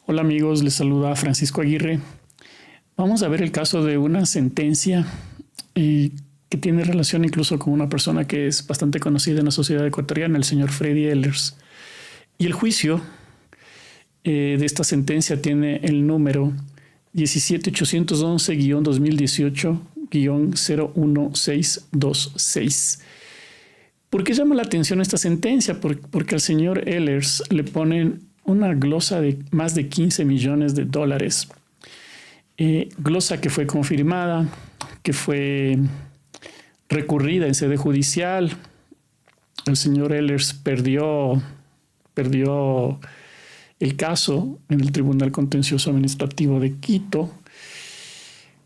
Hola amigos, les saluda Francisco Aguirre. Vamos a ver el caso de una sentencia que tiene relación incluso con una persona que es bastante conocida en la sociedad ecuatoriana, el señor Freddy Ehlers. Y el juicio de esta sentencia tiene el número 17811-2018-01626. ¿Por qué llama la atención esta sentencia? Porque al señor Ehlers le ponen una glosa de más de 15 millones de dólares. Glosa que fue confirmada, que fue recurrida en sede judicial. El señor Ehlers perdió el caso en el Tribunal Contencioso Administrativo de Quito.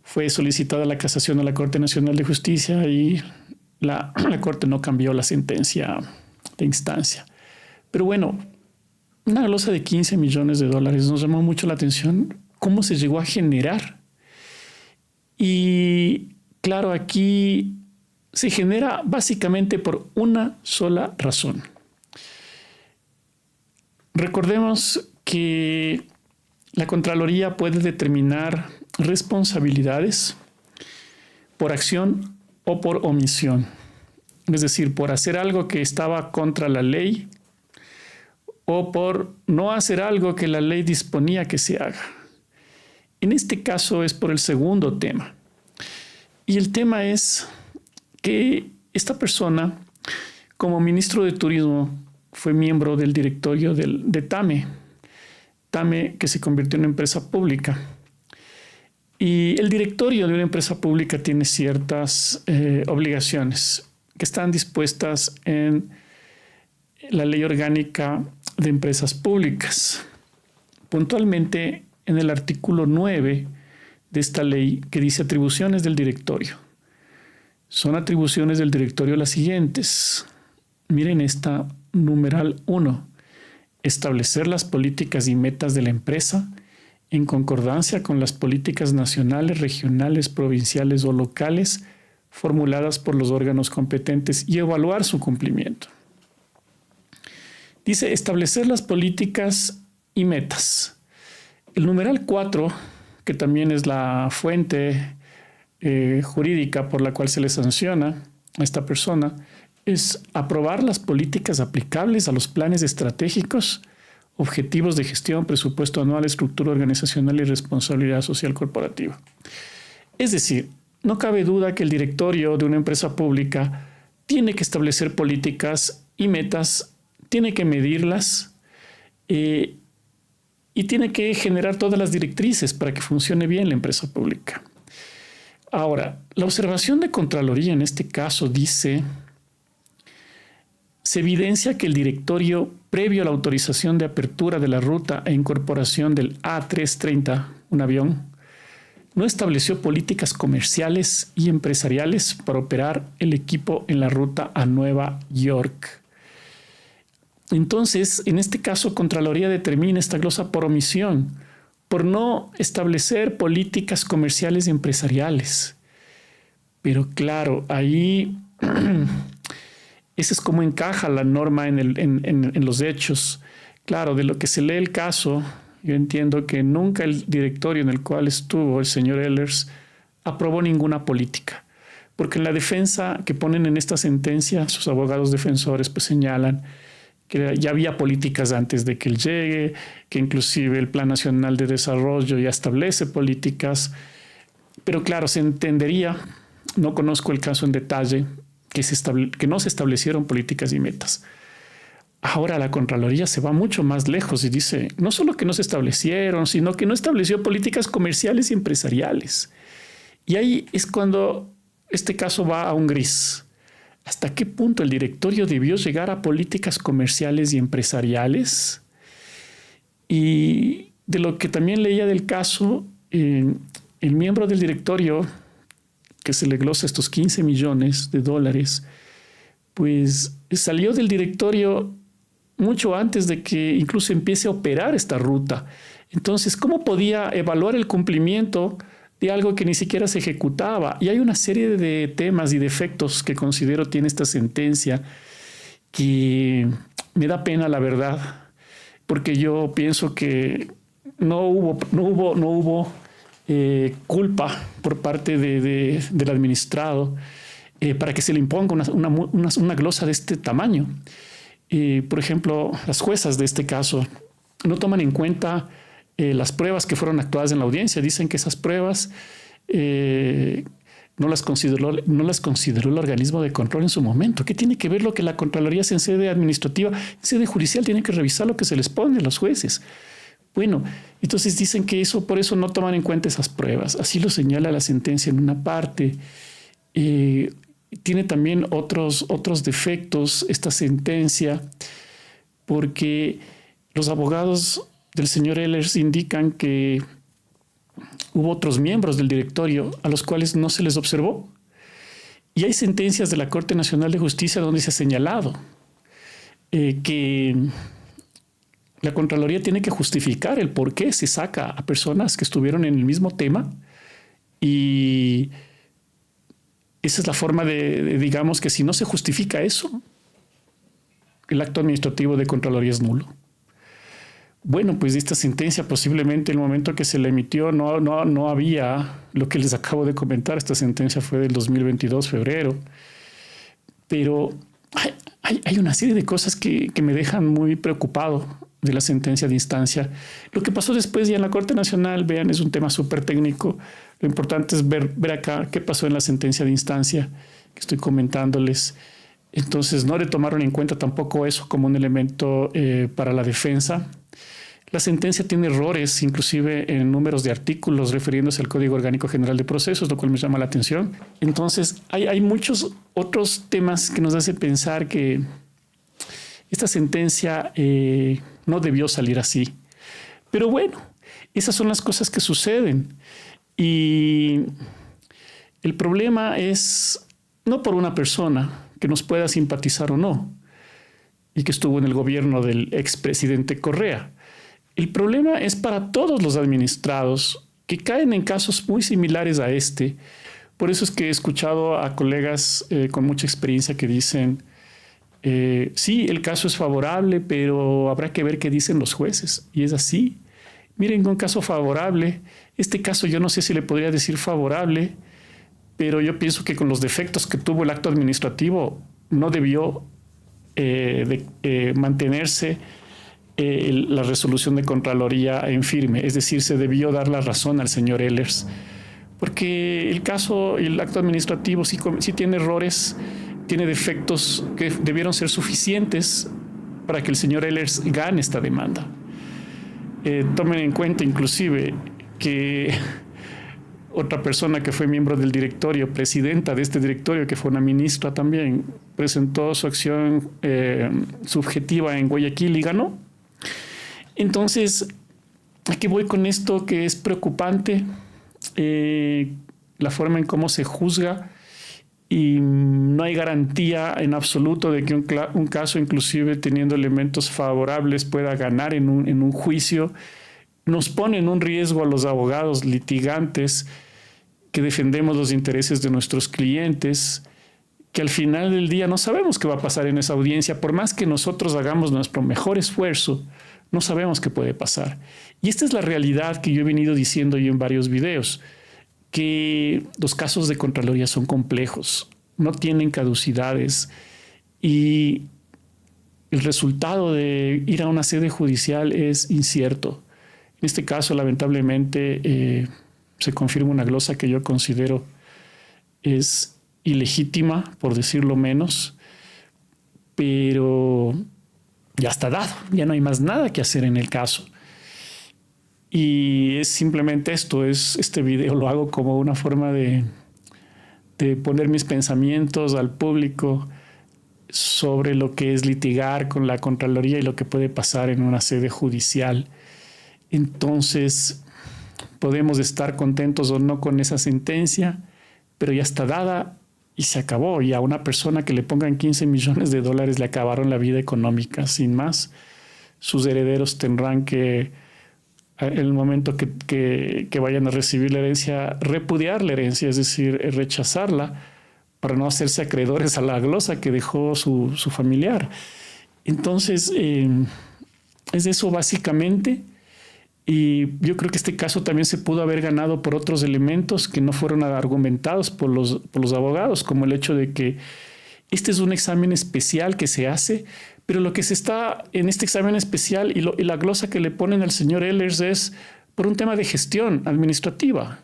Fue solicitada la casación a la Corte Nacional de Justicia y la Corte no cambió la sentencia de instancia. Pero bueno, una glosa de 15 millones de dólares nos llamó mucho la atención cómo se llegó a generar. Y claro, aquí se genera básicamente por una sola razón. Recordemos que la Contraloría puede determinar responsabilidades por acción o por omisión. Es decir, por hacer algo que estaba contra la ley o por no hacer algo que la ley disponía que se haga. En este caso es por el segundo tema. Y el tema es que esta persona, como ministro de Turismo, fue miembro del directorio de TAME, que se convirtió en una empresa pública. Y el directorio de una empresa pública tiene ciertas obligaciones que están dispuestas en la Ley Orgánica de Empresas Públicas. Puntualmente en el artículo 9 de esta ley, que dice atribuciones del directorio. Son atribuciones del directorio las siguientes. Miren esta numeral 1. Establecer las políticas y metas de la empresa en concordancia con las políticas nacionales, regionales, provinciales o locales formuladas por los órganos competentes y evaluar su cumplimiento. Dice establecer las políticas y metas. El numeral 4, que también es la fuente jurídica por la cual se le sanciona a esta persona, es aprobar las políticas aplicables a los planes estratégicos, objetivos de gestión, presupuesto anual, estructura organizacional y responsabilidad social corporativa. Es decir, no cabe duda que el directorio de una empresa pública tiene que establecer políticas y metas, tiene que medirlas y tiene que generar todas las directrices para que funcione bien la empresa pública. Ahora, la observación de Contraloría en este caso dice: se evidencia que el directorio, previo a la autorización de apertura de la ruta e incorporación del A330, un avión, no estableció políticas comerciales y empresariales para operar el equipo en la ruta a Nueva York. Entonces, en este caso, Contraloría determina esta glosa por omisión, por no establecer políticas comerciales y empresariales. Pero claro, ahí ese es como encaja la norma en los hechos. Claro, de lo que se lee el caso, yo entiendo que nunca el directorio en el cual estuvo el señor Ehlers aprobó ninguna política. Porque en la defensa que ponen en esta sentencia, sus abogados defensores pues señalan que ya había políticas antes de que él llegue, que inclusive el Plan Nacional de Desarrollo ya establece políticas. Pero claro, se entendería, no conozco el caso en detalle, que no se establecieron políticas y metas. Ahora la Contraloría se va mucho más lejos y dice, no solo que no se establecieron, sino que no estableció políticas comerciales y empresariales. Y ahí es cuando este caso va a un gris. ¿Hasta qué punto el directorio debió llegar a políticas comerciales y empresariales? Y de lo que también leía del caso, el miembro del directorio que se le glosa estos 15 millones de dólares, pues salió del directorio mucho antes de que incluso empiece a operar esta ruta. Entonces, ¿cómo podía evaluar el cumplimiento de algo que ni siquiera se ejecutaba? Y hay una serie de temas y defectos que considero tiene esta sentencia que me da pena, la verdad, porque yo pienso que no hubo culpa por parte del administrado para que se le imponga una glosa de este tamaño. Por ejemplo, las juezas de este caso no toman en cuenta las pruebas que fueron actuadas en la audiencia. Dicen que esas pruebas no las consideró el organismo de control en su momento. ¿Qué tiene que ver lo que la Contraloría hace en sede administrativa? En sede judicial tienen que revisar lo que se les pone a los jueces. Bueno, entonces dicen que por eso no toman en cuenta esas pruebas. Así lo señala la sentencia en una parte. Tiene también otros defectos esta sentencia, porque los abogados del señor Ehlers indican que hubo otros miembros del directorio a los cuales no se les observó. Y hay sentencias de la Corte Nacional de Justicia donde se ha señalado que la Contraloría tiene que justificar el por qué se saca a personas que estuvieron en el mismo tema, y esa es la forma digamos que si no se justifica eso, el acto administrativo de Contraloría es nulo. Bueno, pues esta sentencia posiblemente el momento que se la emitió no había lo que les acabo de comentar. Esta sentencia fue del 2022, febrero. Pero hay una serie de cosas que me dejan muy preocupado de la sentencia de instancia. Lo que pasó después ya en la Corte Nacional, vean, es un tema súper técnico. Lo importante es ver acá qué pasó en la sentencia de instancia que estoy comentándoles. Entonces no le tomaron en cuenta tampoco eso como un elemento para la defensa. La sentencia tiene errores, inclusive en números de artículos refiriéndose al Código Orgánico General de Procesos, lo cual me llama la atención. Entonces, hay muchos otros temas que nos hacen pensar que esta sentencia no debió salir así. Pero bueno, esas son las cosas que suceden. Y el problema es no por una persona que nos pueda simpatizar o no, y que estuvo en el gobierno del expresidente Correa. El problema es para todos los administrados que caen en casos muy similares a este. Por eso es que he escuchado a colegas con mucha experiencia que dicen, sí, el caso es favorable, pero habrá que ver qué dicen los jueces. Y es así. Miren, un caso favorable, este caso yo no sé si le podría decir favorable, pero yo pienso que con los defectos que tuvo el acto administrativo no debió mantenerse la resolución de Contraloría en firme. Es decir, se debió dar la razón al señor Ehlers, porque el acto administrativo sí tiene errores, tiene defectos que debieron ser suficientes para que el señor Ehlers gane esta demanda. Tomen en cuenta inclusive que otra persona que fue miembro del directorio, presidenta de este directorio, que fue una ministra también, presentó su acción subjetiva en Guayaquil y ganó. Entonces, ¿a qué voy con esto? Que es preocupante la forma en cómo se juzga, y no hay garantía en absoluto de que un caso, inclusive teniendo elementos favorables, pueda ganar en un juicio. Nos pone en un riesgo a los abogados litigantes que defendemos los intereses de nuestros clientes, que al final del día no sabemos qué va a pasar en esa audiencia. Por más que nosotros hagamos nuestro mejor esfuerzo, no sabemos qué puede pasar. Y esta es la realidad que yo he venido diciendo yo en varios videos, que los casos de Contraloría son complejos, no tienen caducidades, y el resultado de ir a una sede judicial es incierto. En este caso, lamentablemente, se confirma una glosa que yo considero es ilegítima, por decirlo menos, pero ya está dado, ya no hay más nada que hacer en el caso. Y es simplemente este video lo hago como una forma de poner mis pensamientos al público sobre lo que es litigar con la Contraloría y lo que puede pasar en una sede judicial. Entonces, podemos estar contentos o no con esa sentencia, pero ya está dada y se acabó. Y a una persona que le pongan $15 millones le acabaron la vida económica, sin más. Sus herederos tendrán que, en el momento que vayan a recibir la herencia, repudiar la herencia, es decir, rechazarla, para no hacerse acreedores a la glosa que dejó su familiar. Entonces, es eso básicamente. Y yo creo que este caso también se pudo haber ganado por otros elementos que no fueron argumentados por los abogados, como el hecho de que este es un examen especial que se hace, pero lo que se está en este examen especial y la glosa que le ponen al señor Ehlers es por un tema de gestión administrativa.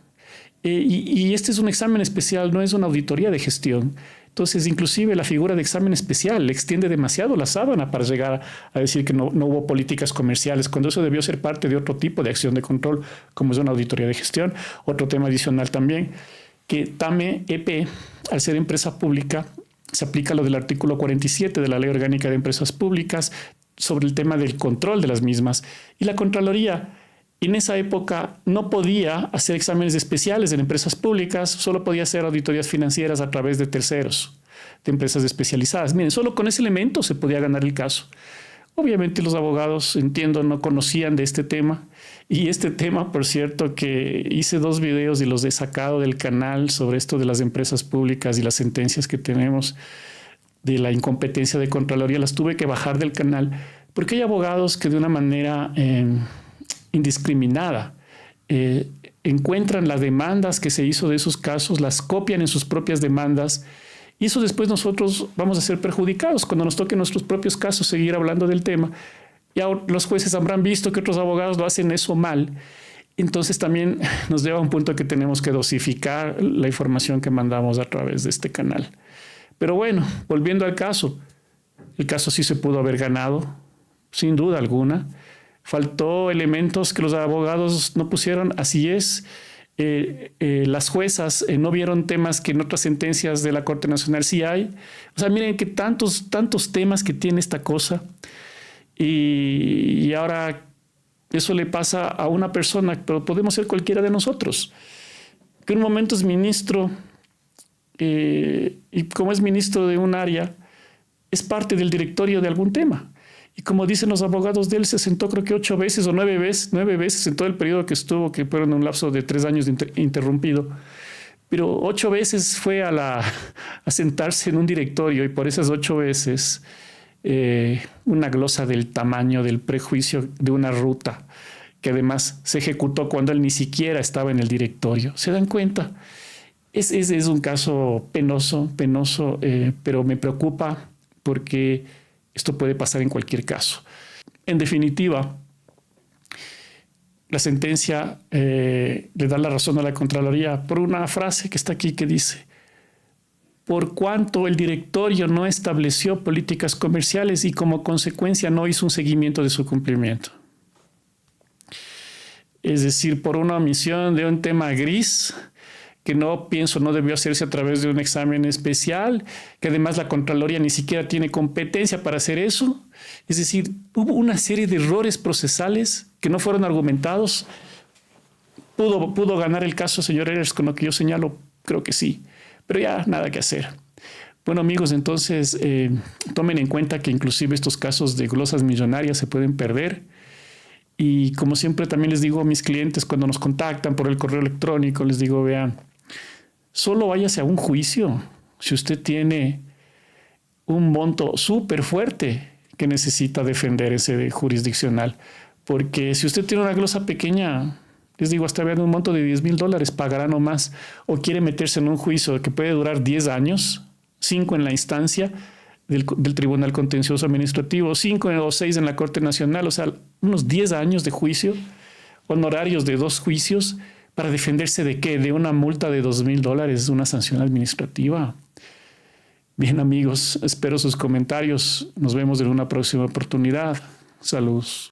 Y este es un examen especial, no es una auditoría de gestión. Entonces, inclusive la figura de examen especial extiende demasiado la sábana para llegar a decir que no hubo políticas comerciales, cuando eso debió ser parte de otro tipo de acción de control, como es una auditoría de gestión. Otro tema adicional también, que TAME EP, al ser empresa pública, se aplica lo del artículo 47 de la Ley Orgánica de Empresas Públicas sobre el tema del control de las mismas. Y la Contraloría en esa época no podía hacer exámenes especiales en empresas públicas, solo podía hacer auditorías financieras a través de terceros, de empresas especializadas. Miren, solo con ese elemento se podía ganar el caso. Obviamente los abogados, entiendo, no conocían de este tema. Y este tema, por cierto, que hice 2 videos y los he sacado del canal sobre esto de las empresas públicas y las sentencias que tenemos de la incompetencia de Contraloría, las tuve que bajar del canal porque hay abogados que de una manera indiscriminada encuentran las demandas que se hizo de esos casos, las copian en sus propias demandas, y eso después nosotros vamos a ser perjudicados cuando nos toque en nuestros propios casos seguir hablando del tema. Ya los jueces habrán visto que otros abogados lo hacen eso mal. Entonces también nos lleva a un punto que tenemos que dosificar la información que mandamos a través de este canal. Pero bueno, volviendo al caso, el caso sí se pudo haber ganado, sin duda alguna. Faltó elementos que los abogados no pusieron, así es. Las juezas no vieron temas que en otras sentencias de la Corte Nacional sí hay. O sea, miren que tantos temas que tiene esta cosa. Y ahora eso le pasa a una persona, pero podemos ser cualquiera de nosotros, que en un momento es ministro y como es ministro de un área, es parte del directorio de algún tema. Y como dicen los abogados de él, se sentó creo que 8 veces o 9 veces en todo el periodo que estuvo, que fueron un lapso de 3 años interrumpido. Pero 8 veces fue a sentarse en un directorio, y por esas 8 veces una glosa del tamaño del prejuicio de una ruta que además se ejecutó cuando él ni siquiera estaba en el directorio. ¿Se dan cuenta? Es un caso penoso, pero me preocupa porque esto puede pasar en cualquier caso. En definitiva, la sentencia le da la razón a la Contraloría por una frase que está aquí que dice: por cuanto el directorio no estableció políticas comerciales y como consecuencia no hizo un seguimiento de su cumplimiento. Es decir, por una omisión de un tema gris que no debió hacerse a través de un examen especial, que además la Contraloría ni siquiera tiene competencia para hacer eso. Es decir, hubo una serie de errores procesales que no fueron argumentados. ¿Pudo ganar el caso, señor Ehlers, con lo que yo señalo? Creo que sí, pero ya nada que hacer. Bueno, amigos, entonces tomen en cuenta que inclusive estos casos de glosas millonarias se pueden perder. Y como siempre también les digo a mis clientes cuando nos contactan por el correo electrónico, les digo, vean, solo váyase a un juicio si usted tiene un monto súper fuerte que necesita defender ese jurisdiccional. Porque si usted tiene una glosa pequeña, les digo, hasta vean un monto de $10,000, pagará no más. O quiere meterse en un juicio que puede durar 10 años, 5 en la instancia del Tribunal Contencioso Administrativo, 5 o 6 en la Corte Nacional, o sea, unos 10 años de juicio, honorarios de 2 juicios, ¿para defenderse de qué? De una multa de $2,000, una sanción administrativa. Bien, amigos, espero sus comentarios. Nos vemos en una próxima oportunidad. Saludos.